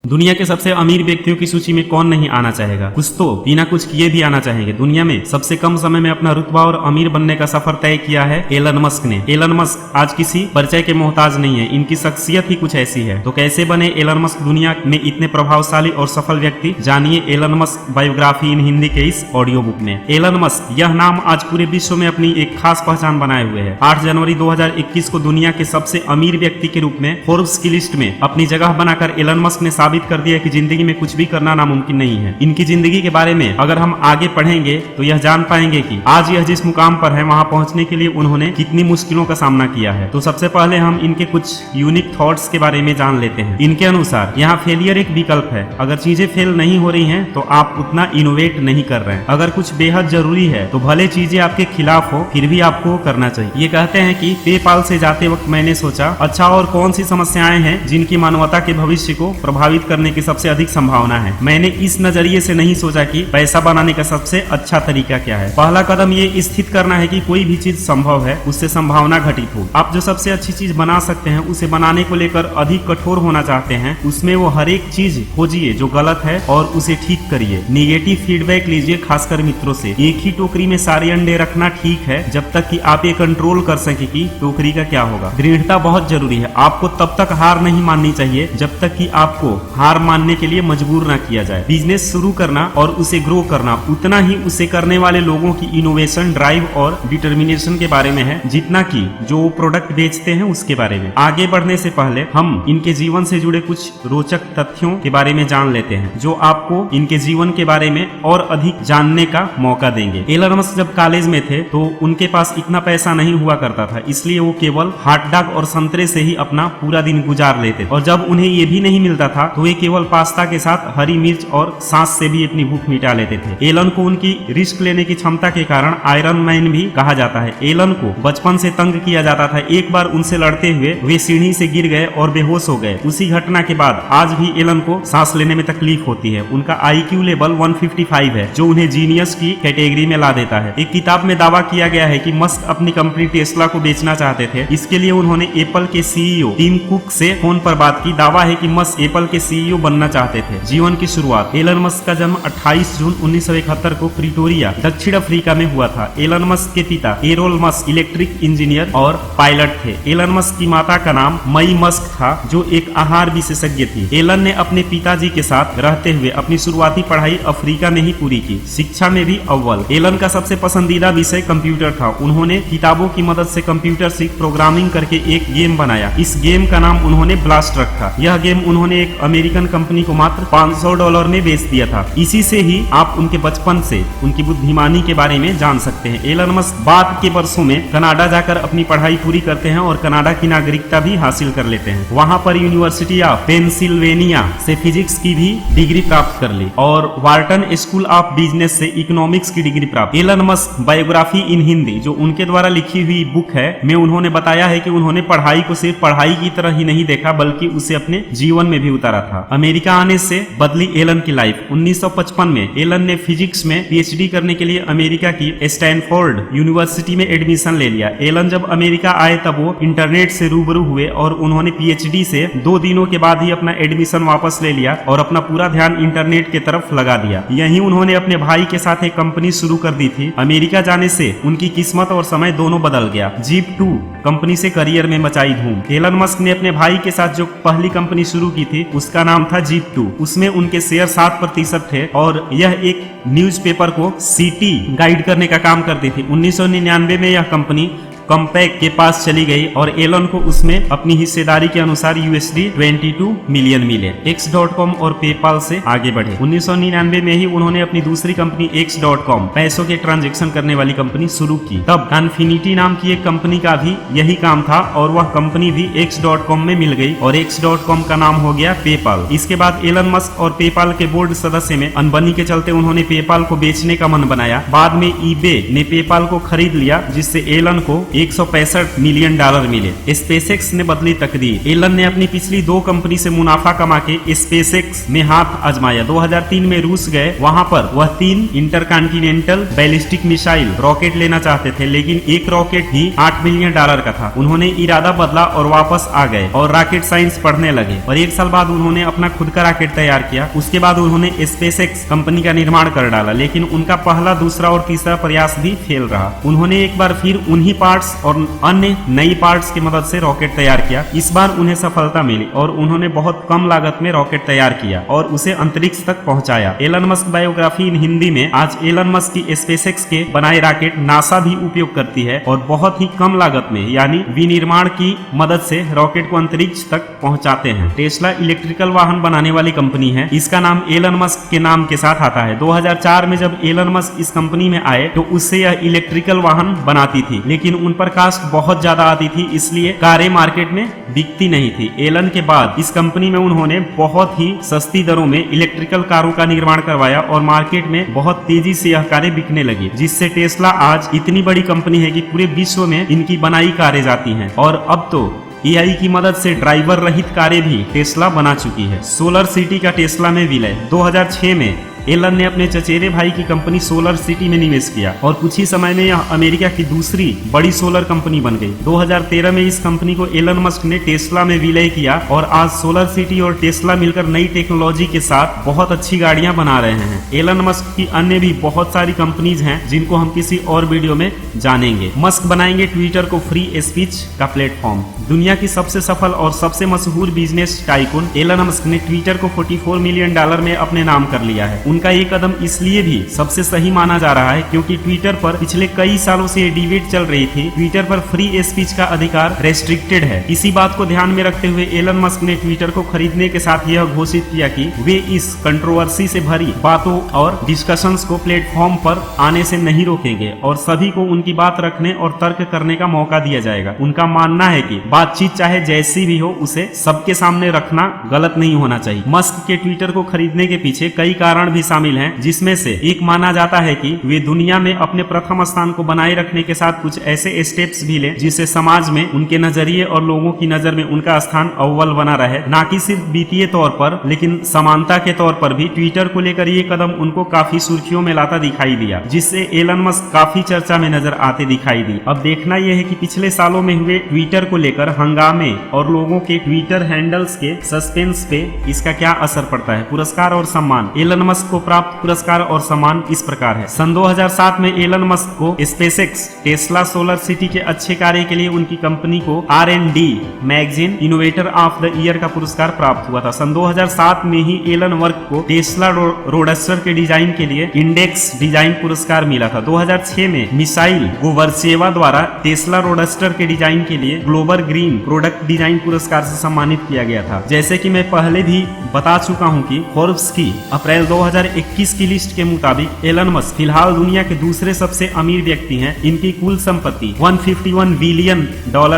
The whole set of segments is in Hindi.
दुनिया के सबसे अमीर व्यक्तियों की सूची में कौन नहीं आना चाहेगा। कुछ तो बिना कुछ किए भी आना चाहेंगे। दुनिया में सबसे कम समय में अपना रुतबा और अमीर बनने का सफर तय किया है एलन मस्क ने। एलन मस्क आज किसी परिचय के मोहताज नहीं है, इनकी शख्सियत ही कुछ ऐसी है। तो कैसे बने एलन मस्क दुनिया में इतने प्रभावशाली और सफल व्यक्ति, जानिए एलन मस्क बायोग्राफी इन हिंदी के इस ऑडियो बुक में। एलन मस्क यह नाम आज पूरे विश्व में अपनी एक खास पहचान बनाए हुए है। 8 जनवरी 2021 को दुनिया के सबसे अमीर व्यक्ति के रूप में फोर्ब्स की लिस्ट में अपनी जगह बनाकर एलन मस्क ने साबित कर दिया कि जिंदगी में कुछ भी करना नामुमकिन नहीं है। इनकी जिंदगी के बारे में अगर हम आगे पढ़ेंगे तो यह जान पाएंगे कि आज यह जिस मुकाम पर है वहां पहुंचने के लिए उन्होंने कितनी मुश्किलों का सामना किया है। तो सबसे पहले हम इनके कुछ यूनिक थॉट्स के बारे में जान लेते हैं। इनके अनुसार यहाँ फेलियर एक विकल्प है। अगर चीजें फेल नहीं हो रही हैं तो आप उतना इनोवेट नहीं कर रहे हैं। अगर कुछ बेहद जरूरी है तो भले चीजें आपके खिलाफ हो फिर भी आपको करना चाहिए। ये कहते हैं कि पेपाल से जाते वक्त मैंने सोचा अच्छा और कौन सी समस्याएं हैं जिनकी मानवता के भविष्य को प्रभावित करने की सबसे अधिक संभावना है। मैंने इस नजरिए से नहीं सोचा कि पैसा बनाने का सबसे अच्छा तरीका क्या है। पहला कदम ये स्थित करना है कि कोई भी चीज संभव है, उससे संभावना घटित हो। आप जो सबसे अच्छी चीज बना सकते हैं उसे बनाने को लेकर अधिक कठोर होना चाहते हैं, उसमें वो हर एक चीज खोजिए जो गलत है और उसे ठीक करिए। निगेटिव फीडबैक लीजिए, खासकर मित्रों से। एक ही टोकरी में सारे अंडे रखना ठीक है जब तक कि आप ये कंट्रोल कर सके कि टोकरी का क्या होगा। दृढ़ता बहुत जरूरी है। आपको तब तक हार नहीं माननी चाहिए जब तक कि आपको हार मानने के लिए मजबूर ना किया जाए। बिजनेस शुरू करना और उसे ग्रो करना उतना ही उसे करने वाले लोगों की इनोवेशन, ड्राइव और डिटर्मिनेशन के बारे में है जितना कि जो प्रोडक्ट बेचते हैं उसके बारे में। आगे बढ़ने से पहले हम इनके जीवन से जुड़े कुछ रोचक तथ्यों के बारे में जान लेते हैं जो आपको इनके जीवन के बारे में और अधिक जानने का मौका देंगे। एलन मस्क जब कॉलेज में थे तो उनके पास इतना पैसा नहीं हुआ करता था, इसलिए वो केवल हॉट डॉग और संतरे से ही अपना पूरा दिन गुजार लेते और जब उन्हें ये भी नहीं मिलता था तो वे केवल पास्ता के साथ हरी मिर्च और सांस से भी अपनी भूख मिटा लेते थे। एलन को उनकी रिस्क लेने की क्षमता के कारण आयरन मैन भी कहा जाता है। एलन को बचपन से तंग किया जाता था। एक बार उनसे लड़ते हुए वे सीढ़ी से गिर गए और बेहोश हो गए। उसी घटना के बाद आज भी एलन को सांस लेने में तकलीफ होती है। उनका IQ लेवल 155 है जो उन्हें जीनियस की कैटेगरी में ला देता है। एक किताब में दावा किया गया है कि मस्क अपनी कंपनी टेस्ला को बेचना चाहते थे। इसके लिए उन्होंने एप्पल के CEO टिम कुक से फोन पर बात की। दावा है कि मस्क एप्पल के CEO बनना चाहते थे। जीवन की शुरुआत। एलन मस्क का जन्म 28 जून 1971 को प्रिटोरिया, दक्षिण अफ्रीका में हुआ था। एलन मस्क के पिता एरोल मस्क इलेक्ट्रिक इंजीनियर और पायलट थे। एलन मस्क की माता का नाम मई मस्क था जो एक आहार विशेषज्ञ थी। एलन ने अपने पिताजी के साथ रहते हुए अपनी शुरुआती पढ़ाई अफ्रीका में ही पूरी की। शिक्षा में भी अव्वल। एलन का सबसे पसंदीदा विषय कंप्यूटर था। उन्होंने किताबों की मदद से कंप्यूटर सीख प्रोग्रामिंग करके एक गेम बनाया। इस गेम का नाम उन्होंने ब्लास्ट रखा। यह गेम उन्होंने एक अमेरिकन कंपनी को मात्र $500 में बेच दिया था। इसी से ही आप उनके बचपन से उनकी बुद्धिमानी के बारे में जान सकते हैं। एलन मस्क बाद के वर्षों में कनाडा जाकर अपनी पढ़ाई पूरी करते हैं और कनाडा की नागरिकता भी हासिल कर लेते हैं। वहां पर यूनिवर्सिटी ऑफ पेंसिल्वेनिया से फिजिक्स की भी डिग्री प्राप्त कर ली और वार्टन स्कूल ऑफ बिजनेस से इकोनॉमिक्स की डिग्री प्राप्त। एलन मस्क बायोग्राफी इन हिंदी जो उनके द्वारा लिखी हुई बुक है में उन्होंने बताया है कि उन्होंने पढ़ाई को सिर्फ पढ़ाई की तरह ही नहीं देखा बल्कि उसे अपने जीवन में भी उतारा था। अमेरिका आने से बदली एलन की लाइफ। 1955 में एलन ने फिजिक्स में PhD करने के लिए अमेरिका की स्टैनफोर्ड यूनिवर्सिटी में एडमिशन ले लिया। एलन जब अमेरिका आए तब वो इंटरनेट से रूबरू हुए और उन्होंने PhD से 2 दिनों के बाद ही अपना एडमिशन वापस ले लिया और अपना पूरा ध्यान इंटरनेट के तरफ लगा दिया। यहीं उन्होंने अपने भाई के साथ एक कंपनी शुरू कर दी थी। अमेरिका जाने से उनकी किस्मत और समय दोनों बदल गया। जीप 2 कंपनी से करियर में मचाई धूम। एलन मस्क ने अपने भाई के साथ जो पहली कंपनी शुरू की थी उसका नाम था जीप 2। उसमें उनके शेयर 7% थे और यह एक न्यूज़पेपर को सिटी गाइड करने का काम करती थी। 1999 में यह कंपनी कॉम्पैक के पास चली गई और एलन को उसमें अपनी हिस्सेदारी के अनुसार USD 22 मिलियन मिले। X.com और पेपाल से आगे बढ़े। 1999 में ही उन्होंने अपनी दूसरी कंपनी X.com पैसों के ट्रांजैक्शन करने वाली कंपनी शुरू की। तब कॉन्फिनिटी नाम की एक कंपनी का भी यही काम था और वह कंपनी भी X.com में मिल गई और X.com का नाम हो गया पेपाल। इसके बाद एलन मस्क और पेपाल के बोर्ड सदस्य में अनबनी के चलते उन्होंने पेपाल को बेचने का मन बनाया। बाद में eBay ने पेपाल को खरीद लिया जिससे एलन को 165 मिलियन डॉलर मिले। स्पेसएक्स ने बदली तकदीर। एलन ने अपनी पिछली 2 कंपनी से मुनाफा कमा के स्पेसएक्स में हाथ आजमाया। 2003 में रूस गए, वहां पर वह 3 इंटरकॉन्टिनेंटल बैलिस्टिक मिसाइल रॉकेट लेना चाहते थे, लेकिन एक रॉकेट ही $8 मिलियन का था। उन्होंने इरादा बदला और वापस आ गए और रॉकेट साइंस पढ़ने लगे और 1 साल बाद उन्होंने अपना खुद का रॉकेट तैयार किया। उसके बाद उन्होंने स्पेसएक्स कंपनी का निर्माण कर डाला, लेकिन उनका पहला, दूसरा और तीसरा प्रयास भी फेल रहा। उन्होंने एक बार फिर उन्हीं पार्ट्स और अन्य नई पार्ट्स की मदद से रॉकेट तैयार किया। इस बार उन्हें सफलता मिली और उन्होंने बहुत कम लागत में रॉकेट तैयार किया और उसे अंतरिक्ष तक पहुंचाया। एलन मस्क बायोग्राफी इन हिंदी में। आज एलन मस्क की स्पेसएक्स के बनाए रॉकेट नासा भी उपयोग करती है और बहुत ही कम लागत में यानी विनिर्माण की मदद से रॉकेट को अंतरिक्ष तक पहुंचाते हैं। टेस्ला इलेक्ट्रिकल वाहन बनाने वाली कंपनी है। इसका नाम एलन मस्क के नाम के साथ आता है। 2004 में जब एलन मस्क इस कंपनी में आए तो उससे यह इलेक्ट्रिकल वाहन बनाती थी, लेकिन उन पर कास्ट बहुत ज्यादा आती थी, इसलिए कारें मार्केट में बिकती नहीं थी। एलन के बाद इस कंपनी में उन्होंने बहुत ही सस्ती दरों में इलेक्ट्रिकल कारों का निर्माण करवाया और मार्केट में बहुत तेजी से यह कारें बिकने लगी, जिससे टेस्ला आज इतनी बड़ी कंपनी है कि पूरे विश्व में इनकी बनाई कारें जाती हैं। और अब तो AI की मदद से ड्राइवर रहित कारें भी टेस्ला बना चुकी है। सोलर सिटी का टेस्ला में विलय। 2006 में एलन ने अपने चचेरे भाई की कंपनी सोलर सिटी में निवेश किया और कुछ ही समय में यह अमेरिका की दूसरी बड़ी सोलर कंपनी बन गई। 2013 में इस कंपनी को एलन मस्क ने टेस्ला में विलय किया और आज सोलर सिटी और टेस्ला मिलकर नई टेक्नोलॉजी के साथ बहुत अच्छी गाड़ियां बना रहे हैं। एलन मस्क की अन्य भी बहुत सारी कंपनीज हैं जिनको हम किसी और वीडियो में जानेंगे। मस्क बनाएंगे ट्विटर को फ्री स्पीच का प्लेटफॉर्म। दुनिया की सबसे सफल और सबसे मशहूर बिजनेस टाइकून एलन मस्क ने ट्विटर को $44 मिलियन में अपने नाम कर लिया है। उनका ये कदम इसलिए भी सबसे सही माना जा रहा है क्योंकि ट्विटर पर पिछले कई सालों से ये डिबेट चल रही थी, ट्विटर पर फ्री स्पीच का अधिकार रेस्ट्रिक्टेड है। इसी बात को ध्यान में रखते हुए एलन मस्क ने ट्विटर को खरीदने के साथ यह घोषित किया कि वे इस कंट्रोवर्सी से भरी बातों और डिस्कशंस को प्लेटफॉर्म पर आने से नहीं रोकेंगे और सभी को उनकी बात रखने और तर्क करने का मौका दिया जाएगा। उनका मानना है कि बातचीत चाहे जैसी भी हो, उसे सबके सामने रखना गलत नहीं होना चाहिए। मस्क के ट्विटर को खरीदने के पीछे कई कारण भी शामिल हैं, जिसमें से एक माना जाता है कि वे दुनिया में अपने प्रथम स्थान को बनाए रखने के साथ कुछ ऐसे स्टेप्स भी लें जिससे समाज में उनके नजरिए और लोगों की नजर में उनका स्थान अव्वल बना रहे, ना कि सिर्फ वित्तीय तौर पर लेकिन समानता के तौर पर भी। ट्विटर को लेकर ये कदम उनको काफी सुर्खियों में लाता दिखाई दिया, जिससे एलन मस्क काफी चर्चा में नजर आते दिखाई दी। अब देखना यह है कि पिछले सालों में हुए ट्विटर को लेकर हंगामे और लोगों के ट्विटर हैंडल्स के सस्पेंस पे इसका क्या असर पड़ता है। पुरस्कार और सम्मान। एलन मस्क को प्राप्त पुरस्कार और सम्मान इस प्रकार है। सन 2007 में एलन मस्क को स्पेसएक्स, टेस्ला सोलर सिटी के अच्छे कार्य के लिए उनकी कंपनी को R&D magazine innovator of the year का पुरस्कार प्राप्त हुआ था। सन 2007 में ही एलन वर्क को टेस्ला रोडस्टर के डिजाइन के लिए इंडेक्स डिजाइन पुरस्कार मिला था। 2006 में मिसाइल गोवर्चेवा द्वारा टेस्ला रोडस्टर के डिजाइन के लिए ग्लोबल ग्रीन प्रोडक्ट डिजाइन पुरस्कार से सम्मानित किया गया था। जैसे कि मैं पहले भी बता चुका हूं कि फोर्ब्स की अप्रैल 2021 की लिस्ट के मुताबिक एलन मस्क फिलहाल दुनिया के दूसरे सबसे अमीर व्यक्ति हैं। इनकी कुल संपत्ति $151 बिलियन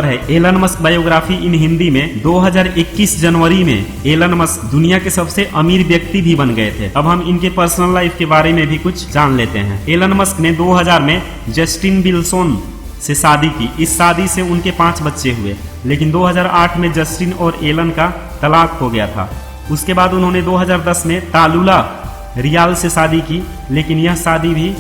है। एलन मस्क बायोग्राफी इन हिंदी में 2021 जनवरी में एलन मस्क दुनिया के सबसे अमीर व्यक्ति भी बन गए थे। अब हम इनके पर्सनल लाइफ के बारे में भी कुछ जान लेते हैं। एलन मस्क ने 2000 में जस्टिन विल्सन से शादी की। इस शादी से उनके 5 बच्चे हुए, लेकिन 2008 में जस्टिन और एलन का तलाक हो गया था। उसके बाद उन्होंने 2010 में तालुला रियाल से शादी की, लेकिन यह शादी भी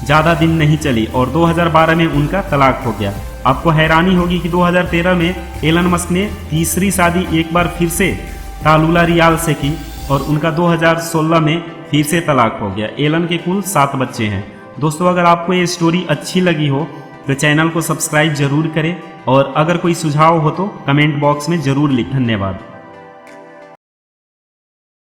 ज़्यादा दिन नहीं चली और 2012 में उनका तलाक हो गया। आपको हैरानी होगी कि 2013 में एलन मस्क ने तीसरी शादी एक बार फिर से तालुला रियाल से की और उनका 2016 में फिर से तलाक हो गया। एलन के कुल 7 बच्चे हैं। दोस्तों, अगर आपको ये स्टोरी अच्छी लगी हो तो चैनल को सब्सक्राइब जरूर करें और अगर कोई सुझाव हो तो कमेंट बॉक्स में जरूर लिखें। धन्यवाद।